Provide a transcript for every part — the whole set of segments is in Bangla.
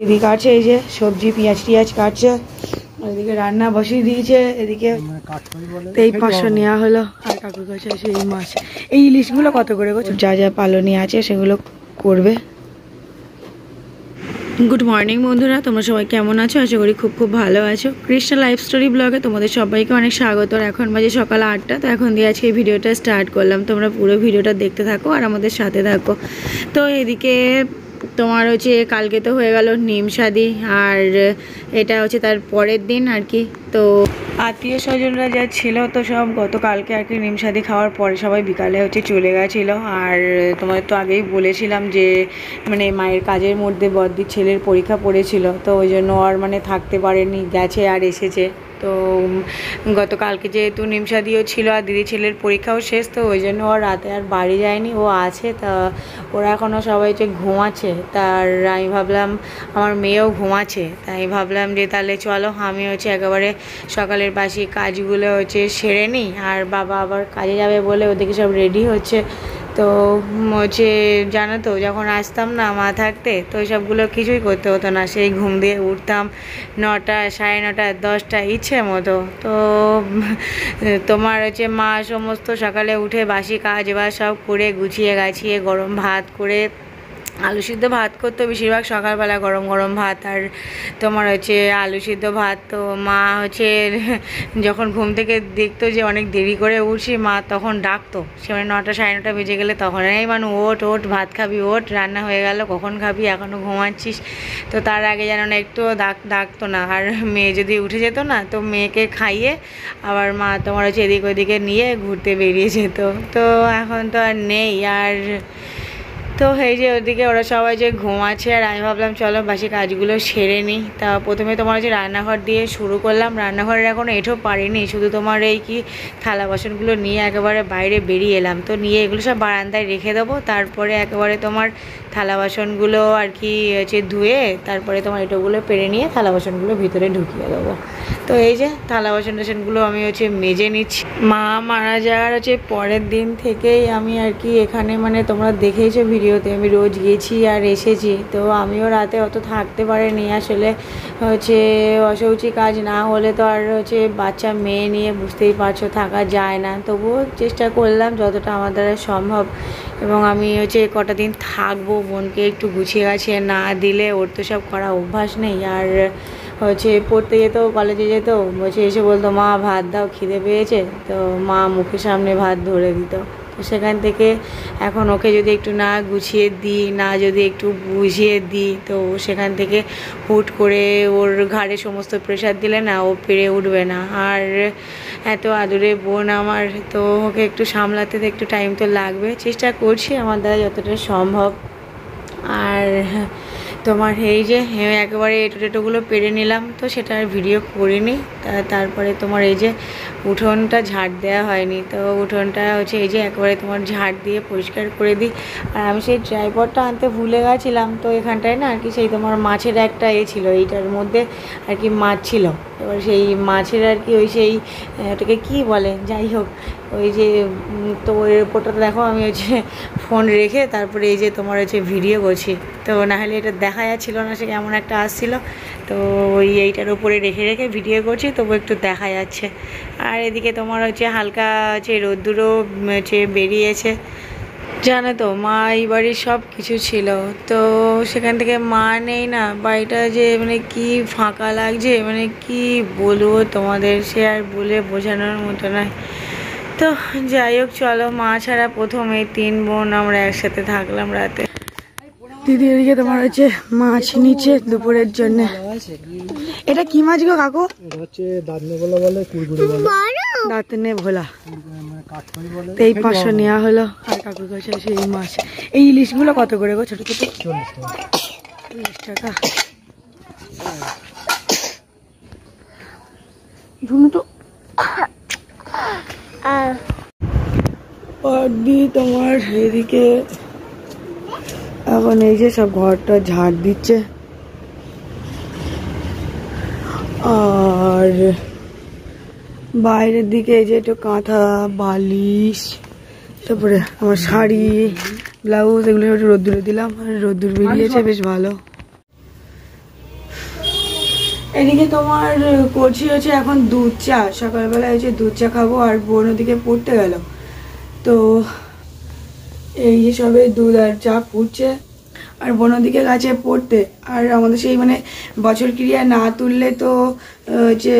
দিদি কাটছে, এই যে সবজি পেঁয়াজ টিয়াজ কাটছে, এদিকে রান্না বসিয়ে দিয়েছে, এদিকে এই 500 নেওয়া হলো। আর কাকুর কাছে আছে এই মাছ। এই ইলিশগুলো কত করে গো? যা যা পালনি আছে সেগুলো করবে। গুড মর্নিং বন্ধুরা, তোমরা সবাই কেমন আছো? আশা করি খুব খুব ভালো আছো। কৃষ্ণা লাইফ স্টোরি ব্লগে তোমাদের সবাইকে অনেক স্বাগত। এখন বাজে সকাল 8টা। তো এখন দিয়ে আজকে এই ভিডিওটা স্টার্ট করলাম। তোমরা পুরো ভিডিওটা দেখতে থাকো আর আমাদের সাথে থাকো। তো এদিকে তোমার হচ্ছে কালকে তো হয়ে গেল নিমসাদি, আর এটা হচ্ছে তার পরের দিন আর কি। তো আত্মীয় স্বজনরা যা ছিল তো সব গতকালকে আর কি নিমসাদি খাওয়ার পরে সবাই বিকালে হচ্ছে চলে গেছিলো। আর তোমাদের তো আগেই বলেছিলাম যে মানে মায়ের কাজের মধ্যে বড়দির ছেলের পরীক্ষা পড়েছিল, তো ওই জন্য আর মানে থাকতে পারেনি, গেছে আর এসেছে। তো গতকালকে যেহেতু নিমসাদিও ছিল আর দিদি ছেলের পরীক্ষাও শেষ, তো ওই জন্য ওর রাতে আর বাড়ি যায়নি, ও আছে। তা ওরা এখনও সবাই যে ঘুমাচ্ছে, তার আমি ভাবলাম আমার মেয়েও ঘুমাচ্ছে, তাই ভাবলাম যে তাহলে চলো আমি হচ্ছে একেবারে সকালের বাসি কাজগুলো হচ্ছে সেরে নিই। আর বাবা আবার কাজে যাবে বলে ওদিকে সব রেডি হচ্ছে। তো হচ্ছে জানো তো, যখন আসতাম না মা থাকতে, তো সবগুলো কিছুই করতে হতো না। সেই ঘুম দিয়ে উঠতাম 9টা, 9:30, 10টা ইচ্ছে মতো। তো তোমার হচ্ছে মা সমস্ত সকালে উঠে বাসি কাজ বা সব করে গুছিয়ে গাছিয়ে গরম ভাত করে, আলু সিদ্ধ ভাত করতো বেশিরভাগ সকালবেলা, গরম গরম ভাত। আর তোমার হচ্ছে আলু সিদ্ধ ভাত। তো মা হচ্ছে যখন ঘুম থেকে দেখতো যে অনেক দেরি করে উঠছি, মা তখন ডাকতো। সে মানে 9টা, 9:30 বেজে গেলে তখন এই মানু ওঠ ওঠ, ভাত খাবি, ওঠ, রান্না হয়ে গেল, কখন খাবি, এখনও ঘুমাচ্ছিস। তো তার আগে যেন না একটুও ডাকতো না। আর মেয়ে যদি উঠে যেত না, তো মেয়েকে খাইয়ে আবার মা তোমার হচ্ছে এদিক ওদিকে নিয়ে ঘুরতে বেরিয়ে যেত। তো এখন তো আর নেই। আর তো এই যে ওদিকে ওরা সবাই যে ঘুমাচ্ছে, আর আমি ভাবলাম চলো বাসি কাজগুলো সেরে নিই। তা প্রথমে তোমার হচ্ছে রান্নাঘর দিয়ে শুরু করলাম। রান্নাঘরের এখনও এঁঠো পারিনি, শুধু তোমার এই কি থালা বাসনগুলো নিয়ে একেবারে বাইরে বেরিয়ে এলাম। তো নিয়ে এগুলো সব বারান্দায় রেখে দেবো, তারপরে একেবারে তোমার থালা বাসনগুলো আর কি হচ্ছে ধুয়ে, তারপরে তোমার এঁটোগুলো পেরে নিয়ে থালা বাসনগুলো ভিতরে ঢুকিয়ে দেবো। তো এই যে থালা বাসন টাসনগুলো আমি হচ্ছে মেজে নিচ্ছি। মা মারা যাওয়ার হচ্ছে পরের দিন থেকেই আমি আর কি এখানে মানে তোমরা দেখেইছো ভিডিওতে আমি রোজ গেছি আর এসেছি। তো আমিও রাতে অত থাকতে পারিনি, আসলে হচ্ছে অশৌচি কাজ না হলে তো আর হচ্ছে বাচ্চা মেয়ে নিয়ে বুঝতেই পারছো থাকা যায় না। তবুও চেষ্টা করলাম যতটা আমার দ্বারা সম্ভব, এবং আমি হচ্ছে কটা দিন থাকবো। বোনকে একটু গুছিয়ে গাছিয়ে না দিলে ওর তো সব করা অভ্যাস নেই। আর হচ্ছে পড়তে যেত, কলেজে যেত, বসে এসে বলতো মা ভাত দাও, খিদে পেয়েছে। তো মা মুখের সামনে ভাত ধরে দিত। তো সেখান থেকে এখন ওকে যদি একটু না গুছিয়ে দিই, না যদি একটু বুঝিয়ে দিই, তো সেখান থেকে হুট করে ওর ঘাড়ে সমস্ত প্রেশার দিলে না ও পেরে উঠবে না। আর এত আদুরে বোন আমার, তো ওকে একটু সামলাতে তো একটু টাইম তো লাগবে। চেষ্টা করছি আমার দ্বারা যতটা সম্ভব। আর তোমার এই যে একেবারে এঁটোগুলো পেরে নিলাম, তো সেটা আর ভিডিও করিনি। তারপরে তোমার এই যে উঠোনটা ঝাড় দেওয়া হয়নি, তো উঠোনটা হচ্ছে এই যে একেবারে তোমার ঝাড় দিয়ে পরিষ্কার করে দিই। আর আমি সেই ট্রাইপডটা আনতে ভুলে গেছিলাম, তো এখানটায় না আর কি সেই তোমার মাছের একটা ছিল, এইটার মধ্যে আর কি মাছ ছিল। এবার সেই মাছের আর কি ওই সেই ওটাকে কী বলে, যাই হোক ওই যে, তো ওই ওপরটাতে দেখো আমি হচ্ছে ফোন রেখে তারপরে এই যে তোমার হচ্ছে ভিডিও করছি। তো নাহলে এটা দেখা যাচ্ছিল না, সে কেমন একটা আসছিল। তো ওই এইটার উপরে রেখে রেখে ভিডিও করছি, তবু একটু দেখা যাচ্ছে। আর এদিকে তোমার হচ্ছে হালকা হচ্ছে রোদ্দুরও হচ্ছে বেরিয়েছে। জানো তো মা এই বাড়ির সব কিছু ছিল, তো সেখান থেকে মা নেই না, বাড়িটা যে মানে কি ফাঁকা লাগছে, মানে কি বলবো তোমাদের, সে আর বলে বোঝানোর মতো নয়। তো যাই হোক চলো, মা ছাড়া প্রথমে 3 বোন আমরা একসাথে থাকলাম রাতে। দিদি এদিকে তোমার হচ্ছে মাছ নিচে দুপুরের জন্য। এটা কি মাছ গো কাকু? দাঁতনে ভোলা বলে, কুড়কুড়ে বলে, দাঁতনে ভোলা। এই 500 নেওয়া হলো। আর কাকুর কাছে আছে এই মাছ। এই ইলিশগুলো কত করে গো? ছোট ছোট 40 টাকা। তো তোমার এদিকে এখন এই যে সব ঘরটা ঝাড় দিচ্ছে। আর বাইরের দিকে এই যে একটু কাঁথা, বালিশ, তারপরে আমার শাড়ি, ব্লাউজ, এগুলো একটু রোদ্দুরে দিলাম। আর রোদ্দুর বেরিয়েছে বেশ ভালো। এদিকে তোমার করছি হচ্ছে এখন দুধ চা, সকালবেলায় হচ্ছে দুধ চা খাবো। আর বোন ওদিকে পড়তে গেল, তো এই যে সবে দুধ আর চা ফুটছে, আর বোন ওদিকে গাছে পড়তে। আর আমাদের সেই মানে বছর ক্রিয়া না তুললে তো হচ্ছে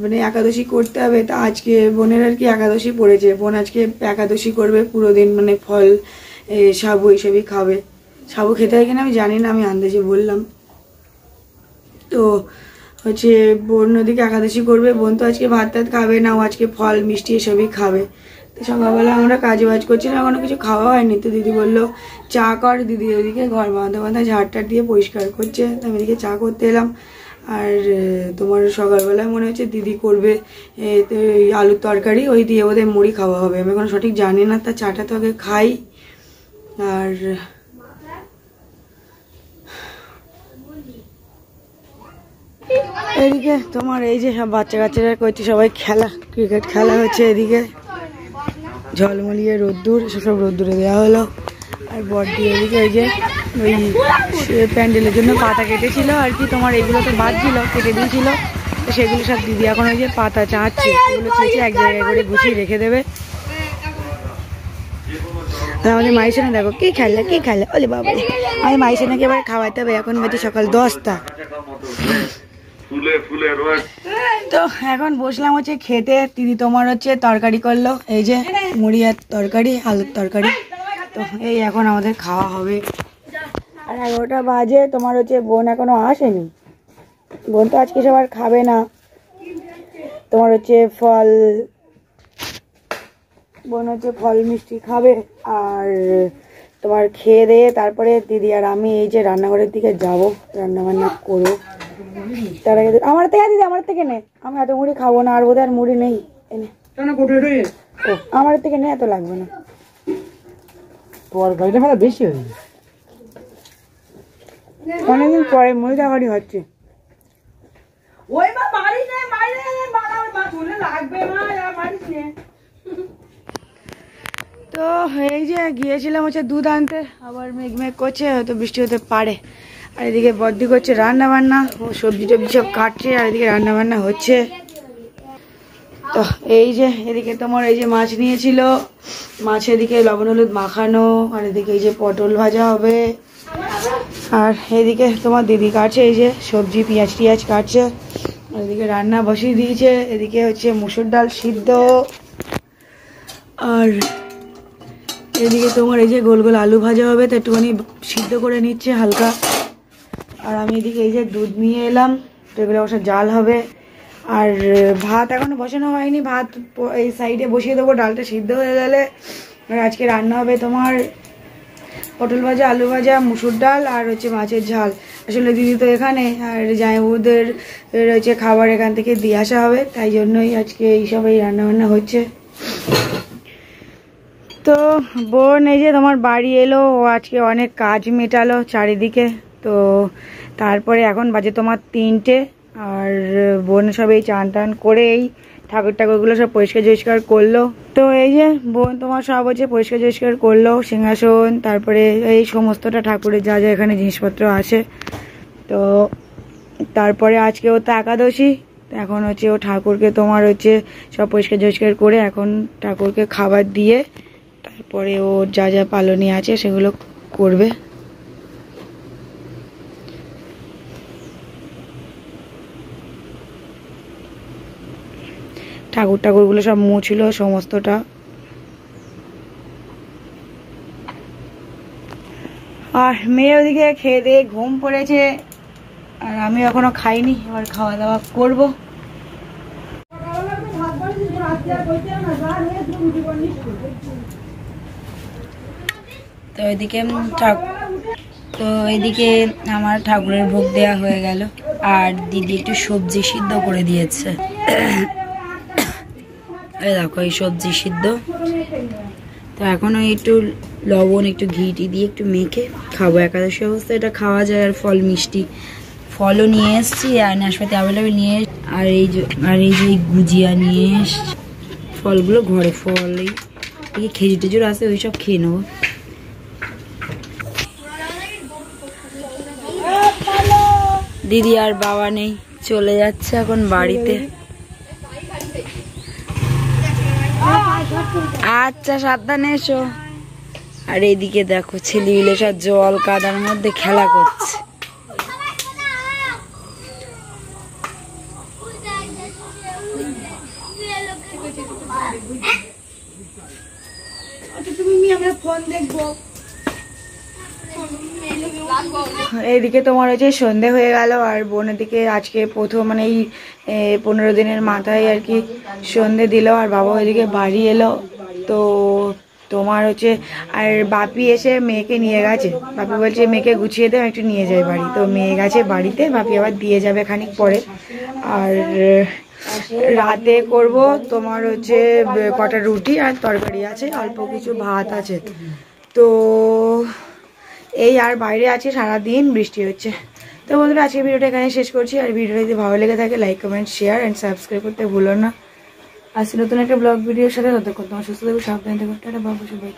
মানে একাদশী করতে হবে। তা আজকে বোনের আর কি একাদশী পড়েছে, বোন আজকে একাদশী করবে পুরো দিন, মানে ফল সাবু এইসবই খাবে। সাবু খেতে হয় কিনা আমি জানি না, আমি আন্দাজে বললাম। তো হচ্ছে বোন ওদিকে একাদশী করবে, বোন তো আজকে ভাত টাত খাবে না, ও আজকে ফল মিষ্টি এসবই খাবে। তো সকালবেলা আমরা কাজ বাজ করছিলাম, এখনো কিছু খাওয়া হয়নি। তো দিদি বললো চা কর, দিদি ওদিকে ঘর বাঁধা ঝাড়টার দিয়ে পরিষ্কার করছে, আমি এদিকে চা করতে এলাম। আর তোমার সকালবেলায় মনে হচ্ছে দিদি করবে আলুর তরকারি, ওই দিয়ে ওদের মুড়ি খাওয়া হবে। আমি এখন সঠিক জানি না, তা চাটা তো আগে খাই। আর এদিকে তোমার এই যে সব বাচ্চা কাচ্চারা করছে, সবাই খেলা, ক্রিকেট খেলা হচ্ছে। এদিকে ঝলমলিয়ে রোদ্দুর, সব রোদ্দুরে দেওয়া হলো। আর বড়দি এদিকে ওই যে ওই প্যান্ডেলের জন্য পাতা কেটেছিল আর কি, তোমার এগুলো তো বাদ ছিল, কেটে দিয়েছিল, তো সেগুলো সব দিদি এখন ওই যে পাতা চাঁচছে, এগুলো চেঁচে এক জায়গায় করে গুছিয়ে রেখে দেবে। আমাদের মাইসেনা দেখো কি খেলে ওলে বাবা, আমি মাইসেনাকে এবার খাওয়াতে হবে। এখন বাজে সকাল 10টা। তো এখন বসলাম হচ্ছে খেতে। দিদি তোমার হচ্ছে তরকারি করলো, এই যে মুড়ি আর তরকারি, আলুর তরকারি। তো এই এখন আমাদের খাওয়া হবে। আর 11টা বাজে, তোমার হচ্ছে বোন এখনো আসেনি। বোন তো আজকে সবার খাবে না, তোমার হচ্ছে বোন হচ্ছে ফল মিষ্টি খাবে। আর তোমার খেয়ে দিয়ে তারপরে দিদি আর আমি এই যে রান্নাঘরের দিকে যাব, রান্না বান্না করবো। তার আগে আমার থেকে দিদি, আমার থেকে নে, আমি এত মুড়ি খাবো না। আর বোধ আর মুড়ি নেই, এনে আমার থেকে নে, এত লাগবে না। তরকারিটা ভালো বেশি হয়ে যায়, অনেকদিন পরে মুড়ি তরকারি হচ্ছে। তো এই যে গিয়েছিলাম হচ্ছে দুধ আনতে, আবার মেঘ করছে, হয়তো বৃষ্টি হতে পারে। আর এদিকে বদ্দি করছে রান্না বান্না, ও সবজি টবজি সব কাটছে, আর এদিকে রান্না বান্না হচ্ছে। তো এই যে এদিকে তোমার এই যে মাছ নিয়েছিল, মাছ এদিকে লবণ হলুদ মাখানো, আর এদিকে এই যে পটল ভাজা হবে। আর এদিকে তোমার দিদি কাটছে এই যে সবজি, পেঁয়াজ টিয়াজ কাটছে। আর এদিকে রান্না বসিয়ে দিয়েছে, এদিকে হচ্ছে মুসুর ডাল সিদ্ধ। আর এদিকে তোমার এই যে গোল গোল আলু ভাজা হবে, তো একটুখানি সিদ্ধ করে নিচ্ছে হালকা। আর আমি এদিকে এই যে দুধ নিয়ে এলাম, তো এগুলো অবশ্য জাল হবে। আর ভাত এখনো বসানো হয়নি, ভাত এই সাইডে বসিয়ে দেবো, ডালটা সিদ্ধ হয়ে গেলে। আর আজকে রান্না হবে তোমার পটল ভাজা, আলু ভাজা, মুসুর ডাল, আর হচ্ছে মাছের ঝাল। আসলে দিদি তো এখানে, আর জামাইবাবুদের হচ্ছে খাবার এখান থেকে দিয়ে আসা হবে, তাই জন্যই আজকে এইসব এই রান্নাবান্না হচ্ছে। তো বোন এই যে তোমার বাড়ি এলো, ও আজকে অনেক কাজ মেটালো চারিদিকে। তো তারপরে এখন বাজে তোমার 3টে, আর বোন সব এই চান টান করে এই ঠাকুরগুলো সব পরিষ্কার করলো। তো এই যে বোন তোমার সব হচ্ছে পরিষ্কার করলো, সিংহাসন, তারপরে এই সমস্তটা ঠাকুরের যা যা এখানে জিনিসপত্র আছে। তো তারপরে আজকে ও তো একাদশী, এখন হচ্ছে ও ঠাকুরকে তোমার হচ্ছে সব পরিষ্কার করে এখন ঠাকুরকে খাবার দিয়ে তারপরে ও যা যা পালনী আছে সেগুলো করবে। ঠাকুরগুলো সব মুছল সমস্তটা। আর মেয়ে ওদিকে খেয়ে দিয়ে ঘুম পড়েছে, আর আমি এখনো খাইনি, এবার খাওয়া দাওয়া করবো। তো এদিকে আমার ঠাকুরের ভোগ দেওয়া হয়ে গেল, আর দিদি একটু সবজি সিদ্ধ করে দিয়েছে। এই দেখো এই সবজি সিদ্ধ। তো এখন ওই একটু লবণ একটু ঘি দিয়ে একটু মেখে খাবো। একাদশী অবস্থা এটা খাওয়া যায়। আর ফল মিষ্টি ফলও নিয়ে এসছি, আর নাশপাতি অ্যাভেলেবেল নিয়ে, আর এই যে গুজিয়া নিয়ে এসছি। ফলগুলো ঘরে, ফল এই খেজুর টেজুর আছে, ওই সব খেয়ে নেবো। দিদি আর বাবা নেই, চলে যাচ্ছে এখন বাড়িতে। আচ্ছা সাবধানে এসো। আর এইদিকে দেখো ছেলেগুলো সব জল কাদার মধ্যে খেলা করছে। এইদিকে তোমার হচ্ছে সন্ধে হয়ে গেল আর বোনের দিকে আজকে প্রথম মানে এই 15 দিনের মাথায় আর কি সন্ধে দিল আর বাবা ওইদিকে বাড়ি এলো। তো তোমার হচ্ছে আর বাপি এসে মেয়েকে নিয়ে গেছে। বাপি বলছে মেয়েকে গুছিয়ে দেয় একটু নিয়ে যায় বাড়ি। তো মেয়ে গেছে বাড়িতে, বাপি আবার দিয়ে যাবে খানিক পরে। আর রাতে করব তোমার হচ্ছে কটা রুটি আর তরকারি আছে, অল্প কিছু ভাত আছে। তো এই আর বাইরে আছে সারাদিন বৃষ্টি হচ্ছে। তো বন্ধুরা আজকে ভিডিওটা এখানে শেষ করছি। আর ভিডিওটা যদি ভালো লেগে থাকে like comment share and subscribe করতে ভুলো না। আসছি নতুন একটা ব্লগ ভিডিওর সাথে। ততক্ষণ তোমার সুস্থ থাকবে, সাবধানে থাকো, টাটা বাবু সবাই।